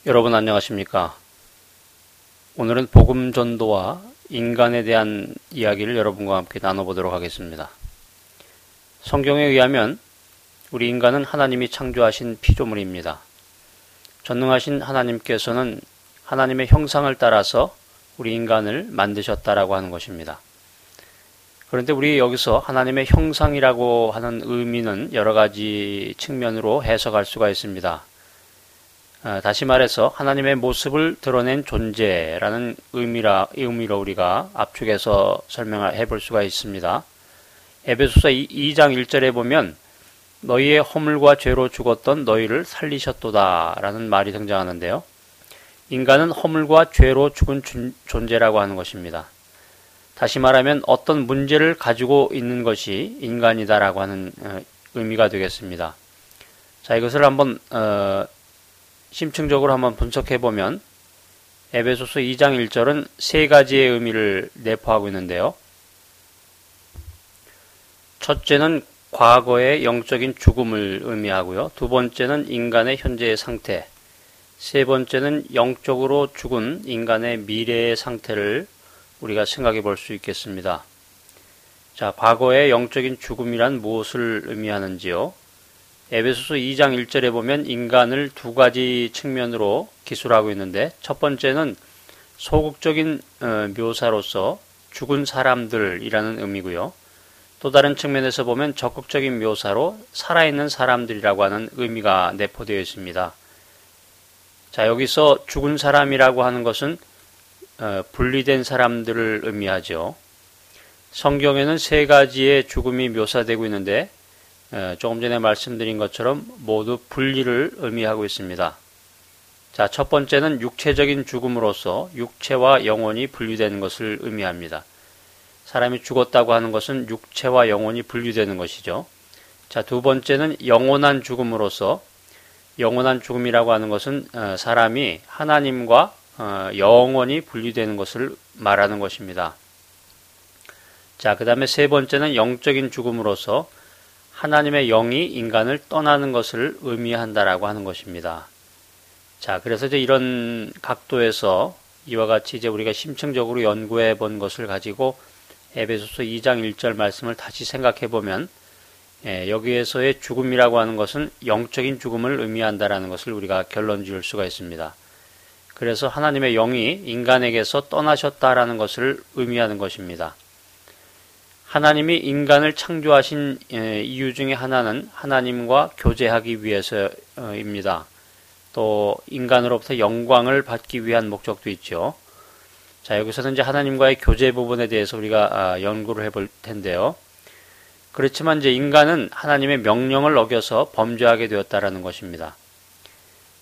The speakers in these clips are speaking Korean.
여러분 안녕하십니까? 오늘은 복음 전도와 인간에 대한 이야기를 여러분과 함께 나눠보도록 하겠습니다. 성경에 의하면 우리 인간은 하나님이 창조하신 피조물입니다. 전능하신 하나님께서는 하나님의 형상을 따라서 우리 인간을 만드셨다라고 하는 것입니다. 그런데 우리 여기서 하나님의 형상이라고 하는 의미는 여러 가지 측면으로 해석할 수가 있습니다. 다시 말해서 하나님의 모습을 드러낸 존재라는 의미로 우리가 압축해서 설명을 해볼 수가 있습니다. 에베소서 2장 1절에 보면 너희의 허물과 죄로 죽었던 너희를 살리셨도다 라는 말이 등장하는데요. 인간은 허물과 죄로 죽은 존재라고 하는 것입니다. 다시 말하면 어떤 문제를 가지고 있는 것이 인간이다라고 하는 의미가 되겠습니다. 자, 이것을 한번 심층적으로 한번 분석해 보면 에베소서 2장 1절은 세 가지의 의미를 내포하고 있는데요. 첫째는 과거의 영적인 죽음을 의미하고요. 두 번째는 인간의 현재의 상태, 세 번째는 영적으로 죽은 인간의 미래의 상태를 우리가 생각해 볼 수 있겠습니다. 자, 과거의 영적인 죽음이란 무엇을 의미하는지요? 에베소서 2장 1절에 보면 인간을 두 가지 측면으로 기술하고 있는데, 첫 번째는 소극적인 묘사로서 죽은 사람들이라는 의미고요. 또 다른 측면에서 보면 적극적인 묘사로 살아있는 사람들이라고 하는 의미가 내포되어 있습니다. 자, 여기서 죽은 사람이라고 하는 것은 분리된 사람들을 의미하죠. 성경에는 세 가지의 죽음이 묘사되고 있는데 조금 전에 말씀드린 것처럼 모두 분리를 의미하고 있습니다. 자, 첫 번째는 육체적인 죽음으로서 육체와 영혼이 분리되는 것을 의미합니다. 사람이 죽었다고 하는 것은 육체와 영혼이 분리되는 것이죠. 자, 두 번째는 영원한 죽음으로서 영원한 죽음이라고 하는 것은 사람이 하나님과 영원히 분리되는 것을 말하는 것입니다. 자, 그 다음에 세 번째는 영적인 죽음으로서 하나님의 영이 인간을 떠나는 것을 의미한다라고 하는 것입니다. 자, 그래서 이제 이런 각도에서 이와 같이 이제 우리가 심층적으로 연구해 본 것을 가지고 에베소서 2장 1절 말씀을 다시 생각해 보면 여기에서의 죽음이라고 하는 것은 영적인 죽음을 의미한다라는 것을 우리가 결론 지을 수가 있습니다. 그래서 하나님의 영이 인간에게서 떠나셨다라는 것을 의미하는 것입니다. 하나님이 인간을 창조하신 이유 중에 하나는 하나님과 교제하기 위해서입니다. 또 인간으로부터 영광을 받기 위한 목적도 있죠. 자, 여기서는 이제 하나님과의 교제 부분에 대해서 우리가 연구를 해볼 텐데요. 그렇지만 이제 인간은 하나님의 명령을 어겨서 범죄하게 되었다라는 것입니다.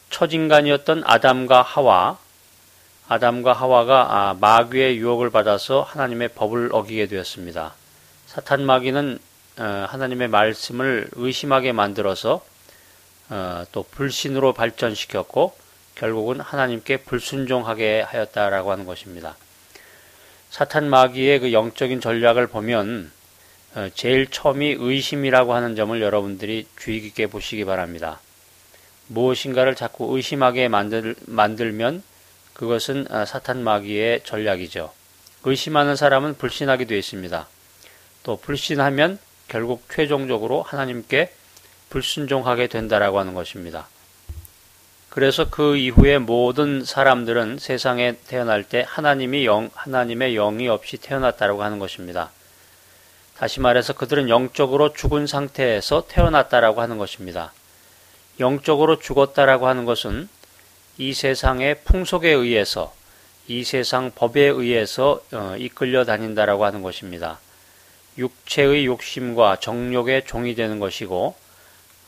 첫 인간이었던 아담과 하와가 마귀의 유혹을 받아서 하나님의 법을 어기게 되었습니다. 사탄 마귀는 하나님의 말씀을 의심하게 만들어서 또 불신으로 발전시켰고 결국은 하나님께 불순종하게 하였다라고 하는 것입니다. 사탄 마귀의 그 영적인 전략을 보면 제일 처음이 의심이라고 하는 점을 여러분들이 주의 깊게 보시기 바랍니다. 무엇인가를 자꾸 의심하게 만들면 그것은 사탄 마귀의 전략이죠. 의심하는 사람은 불신하게 되어 있습니다. 또 불신하면 결국 최종적으로 하나님께 불순종하게 된다라고 하는 것입니다. 그래서 그 이후에 모든 사람들은 세상에 태어날 때 하나님의 영이 없이 태어났다라고 하는 것입니다. 다시 말해서 그들은 영적으로 죽은 상태에서 태어났다라고 하는 것입니다. 영적으로 죽었다라고 하는 것은 이 세상의 풍속에 의해서, 이 세상 법에 의해서 이끌려 다닌다라고 하는 것입니다. 육체의 욕심과 정욕의 종이 되는 것이고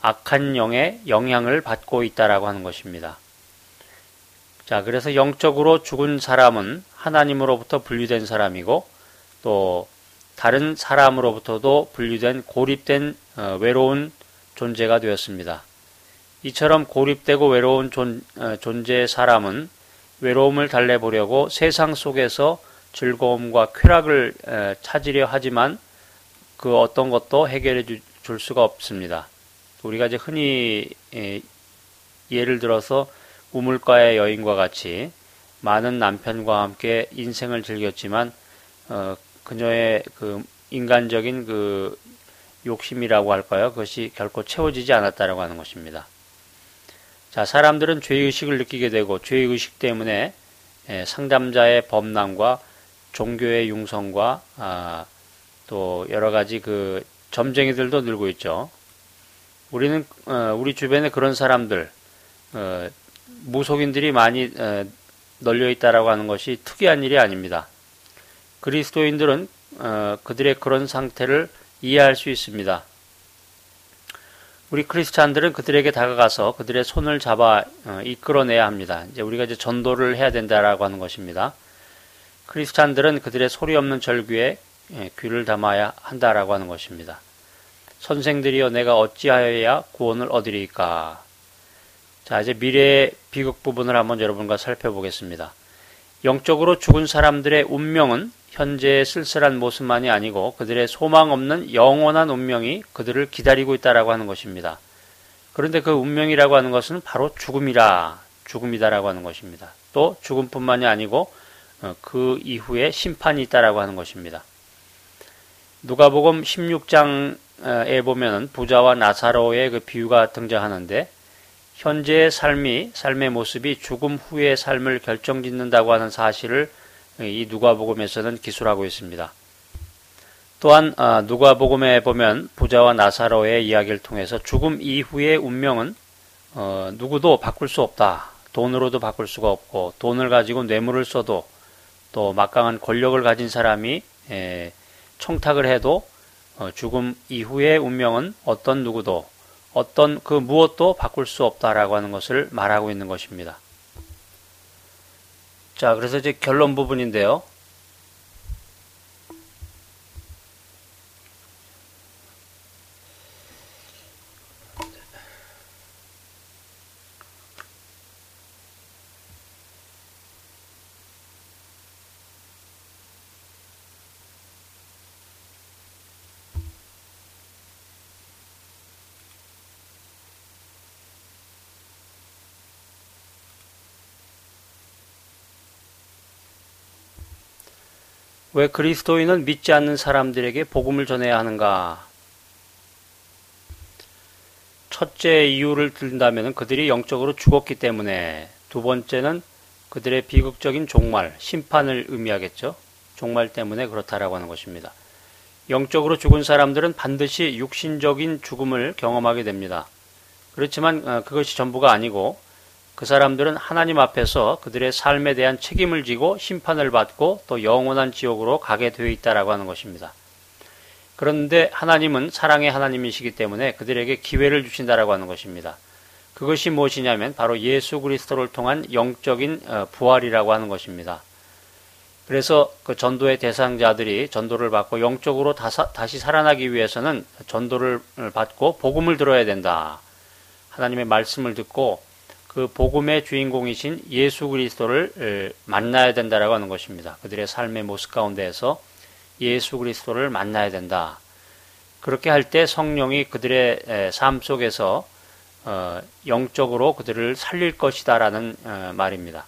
악한 영의 영향을 받고 있다라고 하는 것입니다. 자, 그래서 영적으로 죽은 사람은 하나님으로부터 분리된 사람이고 또 다른 사람으로부터도 분리된 고립된 외로운 존재가 되었습니다. 이처럼 고립되고 외로운 존재의 사람은 외로움을 달래보려고 세상 속에서 즐거움과 쾌락을 찾으려 하지만 그 어떤 것도 해결해 줄 수가 없습니다. 우리가 이제 흔히 예를 들어서 우물가의 여인과 같이 많은 남편과 함께 인생을 즐겼지만 그녀의 그 인간적인 그 욕심이라고 할까요? 그것이 결코 채워지지 않았다라고 하는 것입니다. 자, 사람들은 죄의식을 느끼게 되고 죄의식 때문에 상담자의 범람과 종교의 융성과 또 여러 가지 그 점쟁이들도 늘고 있죠. 우리는 우리 주변에 그런 사람들 무속인들이 많이 널려 있다라고 하는 것이 특이한 일이 아닙니다. 그리스도인들은 그들의 그런 상태를 이해할 수 있습니다. 우리 크리스찬들은 그들에게 다가가서 그들의 손을 잡아 이끌어내야 합니다. 이제 우리가 이제 전도를 해야 된다라고 하는 것입니다. 크리스찬들은 그들의 소리 없는 절규에 귀를 담아야 한다라고 하는 것입니다. 선생들이여 내가 어찌하여야 구원을 얻으리이까. 자, 이제 미래의 비극 부분을 한번 여러분과 살펴보겠습니다. 영적으로 죽은 사람들의 운명은 현재의 쓸쓸한 모습만이 아니고 그들의 소망 없는 영원한 운명이 그들을 기다리고 있다라고 하는 것입니다. 그런데 그 운명이라고 하는 것은 바로 죽음이다라고 하는 것입니다. 또 죽음뿐만이 아니고 그 이후에 심판이 있다라고 하는 것입니다. 누가복음 16장에 보면 부자와 나사로의 그 비유가 등장하는데 현재의 삶의 모습이 죽음 후의 삶을 결정짓는다고 하는 사실을 이 누가복음에서는 기술하고 있습니다. 또한 누가복음에 보면 부자와 나사로의 이야기를 통해서 죽음 이후의 운명은 누구도 바꿀 수 없다. 돈으로도 바꿀 수가 없고 돈을 가지고 뇌물을 써도 또 막강한 권력을 가진 사람이 청탁을 해도 죽음 이후의 운명은 어떤 누구도 어떤 그 무엇도 바꿀 수 없다라고 하는 것을 말하고 있는 것입니다. 자, 그래서 이제 결론 부분인데요. 왜 그리스도인은 믿지 않는 사람들에게 복음을 전해야 하는가? 첫째 이유를 든다면 그들이 영적으로 죽었기 때문에, 두 번째는 그들의 비극적인 종말, 심판을 의미하겠죠. 종말 때문에 그렇다라고 하는 것입니다. 영적으로 죽은 사람들은 반드시 육신적인 죽음을 경험하게 됩니다. 그렇지만 그것이 전부가 아니고 그 사람들은 하나님 앞에서 그들의 삶에 대한 책임을 지고 심판을 받고 또 영원한 지옥으로 가게 되어 있다라고 하는 것입니다. 그런데 하나님은 사랑의 하나님이시기 때문에 그들에게 기회를 주신다라고 하는 것입니다. 그것이 무엇이냐면 바로 예수 그리스도를 통한 영적인 부활이라고 하는 것입니다. 그래서 그 전도의 대상자들이 전도를 받고 영적으로 다시 살아나기 위해서는 전도를 받고 복음을 들어야 된다. 하나님의 말씀을 듣고 그 복음의 주인공이신 예수 그리스도를 만나야 된다라고 하는 것입니다. 그들의 삶의 모습 가운데에서 예수 그리스도를 만나야 된다. 그렇게 할 때 성령이 그들의 삶 속에서 영적으로 그들을 살릴 것이다라는 말입니다.